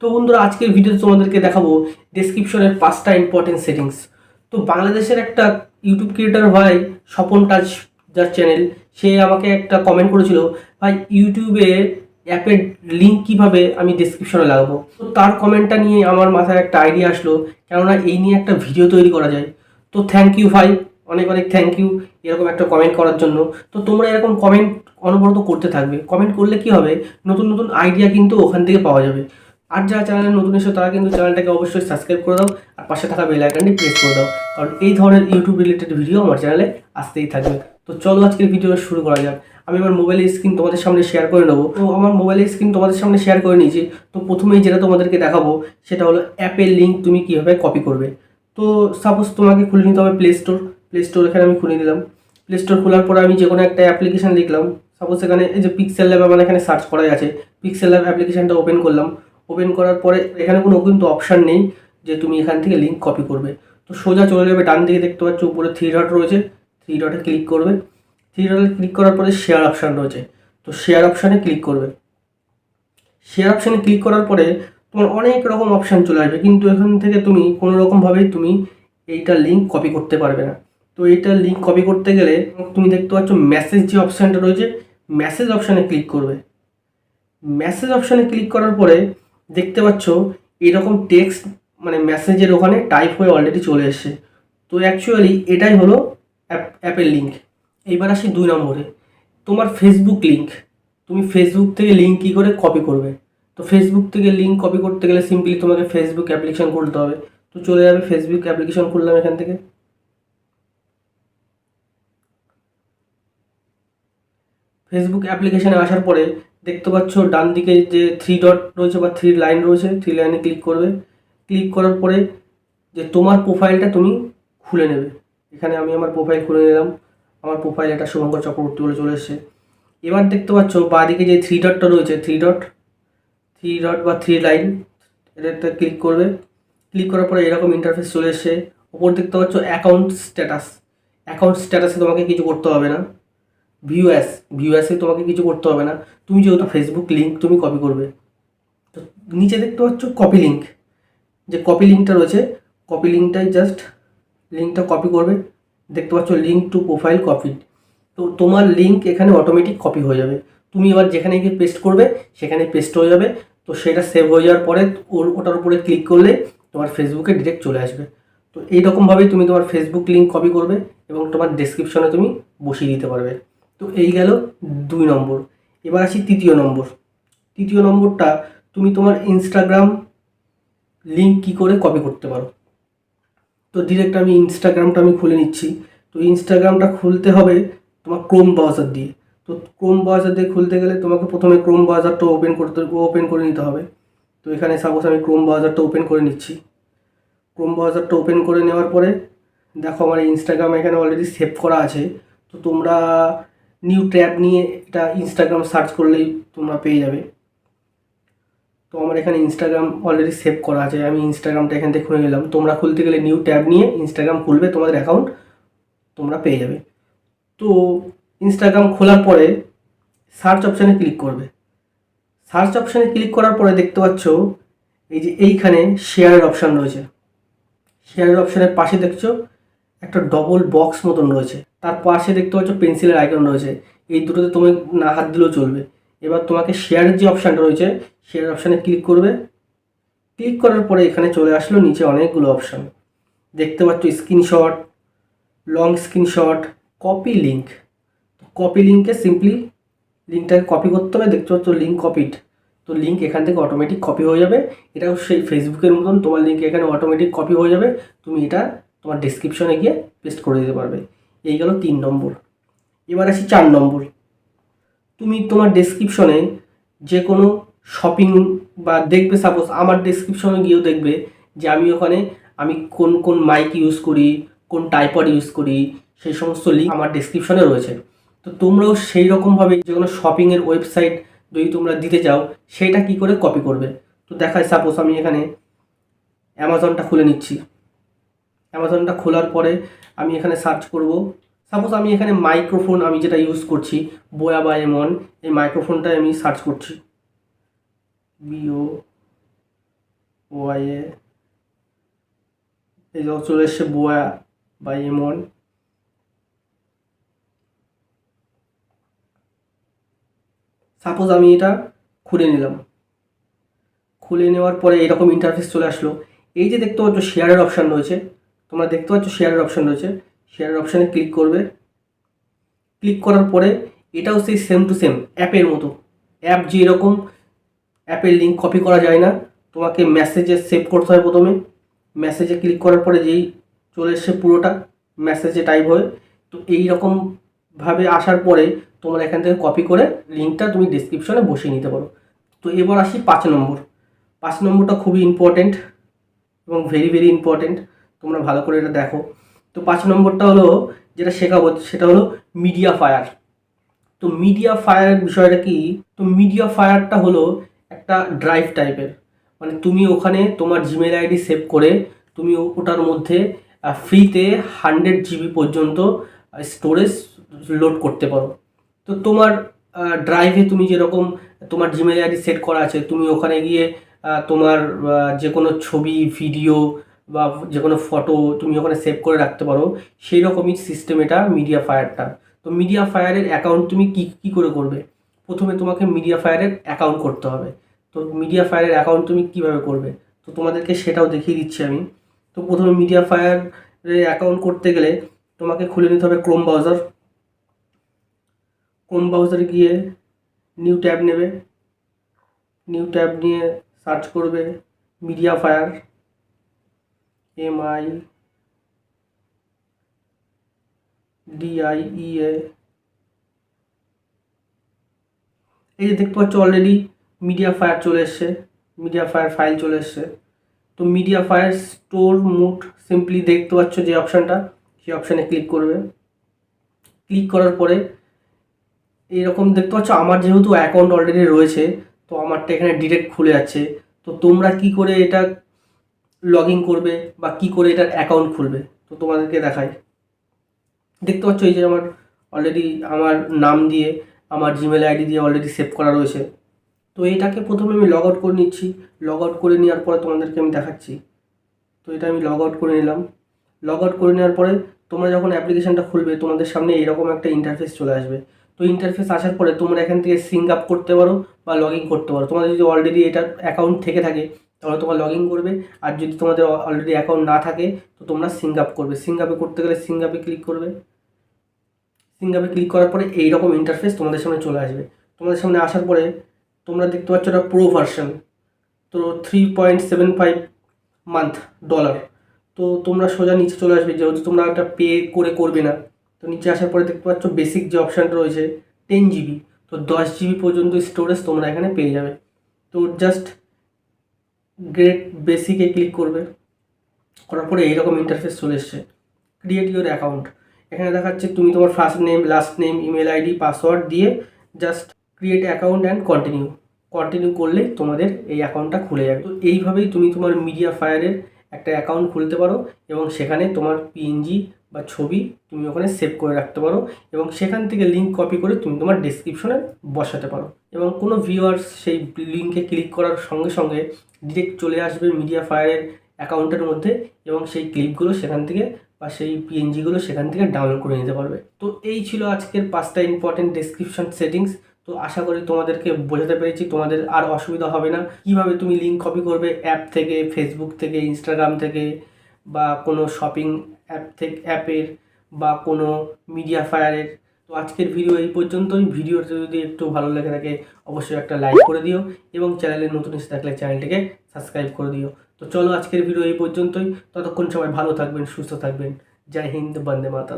তো বন্ধুরা, আজকের ভিডিওতে তোমাদেরকে দেখাবো ডেসক্রিপশনের 5টা ইম্পর্টেন্ট সেটিংস। তো বাংলাদেশের একটা ইউটিউব ক্রিয়েটার ভাই স্বপন টাচ, যার চ্যানেল, সে আমাকে একটা কমেন্ট করেছিল, ভাই ইউটিউবে অ্যাপের লিঙ্ক কিভাবে আমি ডেসক্রিপশনে লাগাবো। তো তার কমেন্টটা নিয়ে আমার মাথায় একটা আইডিয়া আসলো, কেননা এই নিয়ে একটা ভিডিও তৈরি করা যায়। তো থ্যাংক ইউ ভাই, অনেক অনেক থ্যাংক ইউ এরকম একটা কমেন্ট করার জন্য। তো তোমরা এরকম কমেন্ট অনবরত করতে থাকবে। কমেন্ট করলে কি হবে, নতুন নতুন আইডিয়া কিন্তু ওখান থেকে পাওয়া যাবে। আর যারা চ্যানেলে নতুন এসে তারা কিন্তু চ্যানেলটাকে অবশ্যই সাবস্ক্রাইব করে দাও, আর পাশে থাকা বেল আইকনটি প্রেস করে দাও, কারণ এই ধরনের ইউটিউব রিলেটেড ভিডিও আমার চ্যানেলে আসতেই থাকবে। তো চলো আজকের ভিডিওটা শুরু করা যাক। আমি আমার মোবাইলের স্ক্রিন তোমাদের সামনে শেয়ার করে নেবো। তো আমার মোবাইলের স্ক্রিন তোমাদের সামনে শেয়ার করে নিয়েছি। তো প্রথমেই যেটা তোমাদেরকে দেখাবো সেটা হলো অ্যাপের লিঙ্ক তুমি কীভাবে কপি করবে। তো সাপোজ তোমাকে খুলে নিতে হবে প্লে স্টোর। এখানে আমি খুলে নিলাম। প্লে স্টোর খোলার পরে আমি যে কোনো একটা অ্যাপ্লিকেশান লিখলাম। সাপোজ এখানে এই যে পিক্সেল ল্যাব আমার এখানে সার্চ করাই আছে, পিক্সেল ল্যাব অ্যাপ্লিকেশানটা ওপেন করলাম। ওপেন করার পরে এখানে কোনো কিন্তু অপশান নেই যে তুমি এখান থেকে লিঙ্ক কপি করবে। তো সোজা চলে যাবে, ডান দিকে দেখতে পাচ্ছ উপরে 3 ডট রয়েছে, 3 ডটে ক্লিক করবে। 3 ডটে ক্লিক করার পরে শেয়ার অপশান রয়েছে, তো শেয়ার অপশানে ক্লিক করবে। শেয়ার অপশানে ক্লিক করার পরে তোমার অনেক রকম অপশান চলে আসবে, কিন্তু এখান থেকে তুমি কোনো রকমভাবেই তুমি এইটার লিঙ্ক কপি করতে পারবে না। তো এইটার লিঙ্ক কপি করতে গেলে তুমি দেখতে পাচ্ছ মেসেজ যে অপশানটা রয়েছে, মেসেজ অপশানে ক্লিক করবে। মেসেজ অপশানে ক্লিক করার পরে দেখতে পাচ্ছ এরকম টেক্সট, মানে মেসেজের ওখানে টাইপ হয়ে অলরেডি চলে এসছে। তো অ্যাকচুয়ালি এটাই হলো অ্যাপের লিঙ্ক। এইবার আসি 2 নম্বরে, তোমার ফেসবুক লিঙ্ক। তুমি ফেসবুক থেকে লিঙ্ক কী করে কপি করবে। তো ফেসবুক থেকে লিঙ্ক কপি করতে গেলে সিম্পলি তোমাকে ফেসবুক অ্যাপ্লিকেশন খুলতে হবে। তো চলে যাবে, ফেসবুক অ্যাপ্লিকেশন খুললাম এখান থেকে। ফেসবুক অ্যাপ্লিকেশানে আসার পরে দেখতে পাচ্ছ ডান দিকে যে 3 ডট রয়েছে বা 3 লাইন রয়েছে, 3 লাইনে ক্লিক করবে। ক্লিক করার পরে যে তোমার প্রোফাইলটা তুমি খুলে নেবে। এখানে আমি আমার প্রোফাইল খুলে নিলাম। আমার প্রোফাইল এটা শুভঙ্কর চক্রবর্তী বলে চলে এসছে। এবার দেখতে পাচ্ছ বাঁদিকে যে 3 ডটটা রয়েছে, 3 ডট বা 3 লাইন, এটাতে ক্লিক করবে। ক্লিক করার পরে এরকম ইন্টারফেস চলে এসছে। ওপর দেখতে পাচ্ছ অ্যাকাউন্ট স্ট্যাটাসে তোমাকে কিছু করতে হবে না। ভিউয়ার্সে তোমাকে কিছু করতে হবে না, তুমি যেহেতু ফেসবুক লিঙ্ক তুমি কপি করবে। তো নিচে দেখতে পাচ্ছ কপি লিঙ্ক, যে কপি লিঙ্কটা রয়েছে, কপি লিঙ্কটাই জাস্ট লিঙ্কটা কপি করবে। দেখতে পাচ্ছ লিঙ্ক টু প্রোফাইল কপিড। তো তোমার লিঙ্ক এখানে অটোমেটিক কপি হয়ে যাবে। তুমি এবার যেখানে গিয়ে পেস্ট করবে সেখানে পেস্ট হয়ে যাবে। তো সেটা সেভ হয়ে যাওয়ার পরে ওটার উপরে ক্লিক করলে তোমার ফেসবুকে ডিরেক্ট চলে আসবে। তো এইরকমভাবেই তুমি তোমার ফেসবুক লিঙ্ক কপি করবে এবং তোমার ডেসক্রিপশনে তুমি বসিয়ে দিতে পারবে। তো এই গেল 2 নম্বর। এবার আসি 3য় নম্বর। 3য় নম্বরটা, তুমি তোমার ইনস্টাগ্রাম লিঙ্ক কী করে কপি করতে পারো। তো ডিরেক্ট আমি ইনস্টাগ্রামটা খুলে নিচ্ছি। তো ইনস্টাগ্রামটা খুলতে হবে তোমার ক্রোম ব্রাউজার দিয়ে। তো ক্রোম ব্রাউজার দিয়ে খুলতে গেলে তোমাকে প্রথমে ক্রোম ব্রাউজারটা ওপেন করে নিতে হবে। তো এখানে সাপোজ আমি ক্রোম ব্রাউজারটা ওপেন করে নিচ্ছি। ক্রোম ব্রাউজারটা ওপেন করে নেওয়ার পরে দেখো আমার ইনস্টাগ্রাম এখানে অলরেডি সেভ করা আছে। তো তোমরা নিউ ট্যাব নিয়ে এটা ইনস্টাগ্রাম সার্চ করলেই তোমরা পেয়ে যাবে। তো আমার এখানে ইনস্টাগ্রাম অলরেডি সেভ করা আছে, আমি ইনস্টাগ্রামটা এখান থেকে খুলে নিলাম। তোমরা খুলতে গেলে নিউ ট্যাব নিয়ে ইনস্টাগ্রাম খুলবে, তোমাদের অ্যাকাউন্ট তোমরা পেয়ে যাবে। তো ইনস্টাগ্রাম খোলার পরে সার্চ অপশানে ক্লিক করবে। সার্চ অপশানে ক্লিক করার পরে দেখতে পাচ্ছ এই যে এইখানে শেয়ারের অপশান রয়েছে। শেয়ারের অপশানের পাশে দেখছো একটা ডবল বক্স মতন রয়েছে, তার পাশে দেখতে পাচ্ছ পেন্সিলের আইকন রয়েছে। এই দুটোতে তুমি না হাত দিলেও চলবে। এবার তোমাকে শেয়ারের যে অপশানটা রয়েছে, শেয়ার অপশানে ক্লিক করবে। ক্লিক করার পরে এখানে চলে আসলো নিচে অনেকগুলো অপশান দেখতে পাচ্ছ, screenshot, long screenshot, copy link. Copy লিঙ্কে সিম্পলি লিঙ্কটাকে কপি করতে হবে। দেখতে পাচ্ছ লিঙ্ক কপিড। তো লিঙ্ক এখান থেকে অটোমেটিক কপি হয়ে যাবে। এটাও সেই ফেসবুকের মতন, তোমার লিঙ্ক এখানে অটোমেটিক কপি হয়ে যাবে। তুমি এটা তোমার ডেসক্রিপশনে গিয়ে পেস্ট করে দিতে পারবে। এই গেল 3 নম্বর। এবার আসি 4 নম্বর। তুমি তোমার ডেসক্রিপশনে যে কোনো শপিং বা দেখবে, সাপোজ আমার ডেসক্রিপশনে গিয়েও দেখবে যে আমি ওখানে কোন কোন মাইক ইউজ করি, কোন টাইপড ইউজ করি, সেই সমস্ত লিঙ্ক আমার ডেসক্রিপশনে রয়েছে। তো তোমরাও সেই রকমভাবে যে কোনো শপিংয়ের ওয়েবসাইট যদি তোমরা দিতে চাও, সেইটা কি করে কপি করবে। তো দেখায়, সাপোজ আমি এখানে অ্যামাজনটা খুলে নিচ্ছি। অ্যামাজনটা খোলার পরে আমি এখানে সার্চ করব। সাপোজ আমি এখানে মাইক্রোফোন, আমি যেটা ইউজ করছি বোয়া বাই M1, এই মাইক্রোফোনটাই আমি সার্চ করছি। ওয়াইয়ে এই যে চলে এসছে বোয়া বাই M1। সাপোজ আমি এটা খুলে নিলাম, খুলে নেওয়ার পরে এরকম ইন্টারফেস চলে আসলো। এই যে দেখতে পাচ্ছ শেয়ারের অপশান রয়েছে, তোমরা দেখতে পাচ্ছ শেয়ারের অপশান রয়েছে, শেয়ারের অপশানে ক্লিক করবে। ক্লিক করার পরে এটাও সেই সেম টু সেম অ্যাপের মতো। অ্যাপ যে এরকম অ্যাপের লিঙ্ক কপি করা যায় না, তোমাকে মেসেজে সেভ করতে হয় প্রথমে। মেসেজে ক্লিক করার পরে যেই চলে এসছে পুরোটা মেসেজে টাইপ হয়। তো এইরকমভাবে আসার পরে তোমরা এখান থেকে কপি করে লিঙ্কটা তুমি ডিসক্রিপশনে বসিয়ে নিতে পারো। তো এবার আসি 5 নম্বর। 5 নম্বরটা খুবই ইম্পর্টেন্ট এবং ভেরি ভেরি ইম্পর্টেন্ট, তোমরা ভালো করে এটা দেখো। তো 5 নম্বরটা হলো যেটা শেখাবো সেটা হলো মিডিয়া ফায়ার। তো মিডিয়া ফায়ার বিষয়টা কি? তো মিডিয়া ফায়ারটা হলো একটা ড্রাইভ টাইপের, মানে তুমি ওখানে তোমার জিমেল আইডি সেভ করে তুমি ওটার মধ্যে ফ্রিতে 100 জিবি পর্যন্ত স্টোরেজ লোড করতে পারো। তো তোমার ড্রাইভে তুমি যেরকম তোমার জিমেল আইডি সেট করা আছে, তুমি ওখানে গিয়ে তোমার যে কোনো ছবি ভিডিও বা যে কোনো ফটো তুমি ওখানে সেভ করে রাখতে পারো। সেই রকমই সিস্টেম এটা মিডিয়া ফায়ারটা। তো মিডিয়া ফায়ারের অ্যাকাউন্ট তুমি কী করে করবে? প্রথমে তোমাকে মিডিয়া ফায়ারের অ্যাকাউন্ট করতে হবে। তো মিডিয়া ফায়ারের অ্যাকাউন্ট তুমি কীভাবে করবে, তো তোমাদেরকে সেটাও দেখিয়ে দিচ্ছি আমি। তো প্রথমে মিডিয়া ফায়ারের অ্যাকাউন্ট করতে গেলে তোমাকে খুলে নিতে হবে ক্রোম ব্রাউজার। ক্রোম ব্রাউজারে গিয়ে নিউ ট্যাব নেবে, নিউ ট্যাব নিয়ে সার্চ করবে মিডিয়া ফায়ার, MIDIEA। এই যে দেখতে পাচ্ছ অলরেডি মিডিয়া ফায়ার চলে এসছে, মিডিয়া ফায়ার ফাইল চলে এসছে। তো media fire store mode simply দেখতে পাচ্ছ যে অপশানটা, সেই অপশানে ক্লিক করবে। ক্লিক করার পরে এইরকম দেখতে পাচ্ছ আমার যেহেতু অ্যাকাউন্ট অলরেডি রয়েছে, তো আমারটা এখানে ডিরেক্ট খুলে যাচ্ছে। তো তোমরা কি করে এটা লগ ইন করবে বা কি করে এটার অ্যাকাউন্ট খুলবে, তো তোমাদেরকে দেখাই। দেখতে পাচ্ছ এই যে আমার অলরেডি আমার নাম দিয়ে আমার জিমেল আইডি দিয়ে অলরেডি সেভ করা রয়েছে। তো এটাকে প্রথমে আমি লগ আউট করে নিচ্ছি। লগ আউট করে নেওয়ার পরে তোমাদেরকে আমি দেখাচ্ছি। তো এটা আমি লগ আউট করে নিলাম। লগ আউট করে নেওয়ার পরে তোমরা যখন অ্যাপ্লিকেশানটা খুলবে তোমাদের সামনে এরকম একটা ইন্টারফেস চলে আসবে। তো ইন্টারফেস আসার পরে তোমরা এখান থেকে সিঙ্ক আপ করতে পারো বা লগ ইন করতে পারো। তোমাদের যদি অলরেডি এটা অ্যাকাউন্ট থেকে থাকে তাহলে তোমরা লগ ইন করবে, আর যদি তোমাদের অলরেডি অ্যাকাউন্ট না থাকে তো তোমরা সিঙ্ক আপ করবে। সিঙ্ক আপে করতে গেলে সিঙ্ক আপে ক্লিক করবে। সিঙ্ক আপে ক্লিক করার পরে এইরকম ইন্টারফেস তোমাদের সামনে চলে আসবে। তোমাদের সামনে আসার পরে তোমরা দেখতে পাচ্ছ এটা প্রো ভার্সন, তো 3.75 মান্থ ডলার। তো তোমরা সোজা নিচে চলে আসবে, যেহেতু তোমরা একটা পে করে করবে না। তো নিচে আসার পরে দেখতে পাচ্ছ বেসিক যে অপশানটা রয়েছে 10 জিবি, তো 10 জিবি পর্যন্ত স্টোরেজ তোমরা এখানে পেয়ে যাবে। তো জাস্ট গ্রেট বেসিকে ক্লিক করবে, করার পরে এইরকম ইন্টারফেস চলে এসছে। ক্রিয়েট ইউর অ্যাকাউন্ট, এখানে দেখাচ্ছে তুমি তোমার first name, last name, email ID, password দিয়ে just create account and continue করলে তোমাদের এই অ্যাকাউন্টটা খুলে যাবে। তো এইভাবেই তুমি তোমার মিডিয়া ফায়ারের একটা অ্যাকাউন্ট খুলতে পারো এবং সেখানে তোমার পিএনজি বা ছবি তুমি ওখানে সেভ করে রাখতে পারো এবং সেখান থেকে লিঙ্ক কপি করে তুমি তোমার ডেসক্রিপশনে বসাতে পারো। এবং কোনো ভিউয়ার্স সেই লিঙ্কে ক্লিক করার সঙ্গে সঙ্গে ডিরেক্ট চলে আসবে মিডিয়া ফায়ারের অ্যাকাউন্টের মধ্যে এবং সেই ক্লিপগুলো সেখান থেকে বা সেই পিএনজিগুলো সেখান থেকে ডাউনলোড করে নিতে পারবে। তো এই ছিল আজকের 5টা ইম্পর্টেন্ট ডেসক্রিপশন সেটিংস। তো আশা করি তোমাদেরকে বোঝাতে পেরেছি, তোমাদের আর অসুবিধা হবে না। কিভাবে তুমি লিঙ্ক কপি করবে অ্যাপ থেকে, ফেসবুক থেকে, ইনস্টাগ্রাম থেকে, বা কোনো শপিং অ্যাপের বা কোনো মিডিয়া ফায়ারের। তো আজকের ভিডিও এই পর্যন্তই। ভিডিওটা যদি একটু ভালো লেগে থাকে অবশ্যই একটা লাইক করে দিও এবং চ্যানেলে নতুন এসে থাকলে চ্যানেলটিকে সাবস্ক্রাইব করে দিও। তো চলো আজকের ভিডিও এই পর্যন্তই। ততক্ষণ সবাই ভালো থাকবেন, সুস্থ থাকবেন। জয় হিন্দ, বন্দে মাতরম।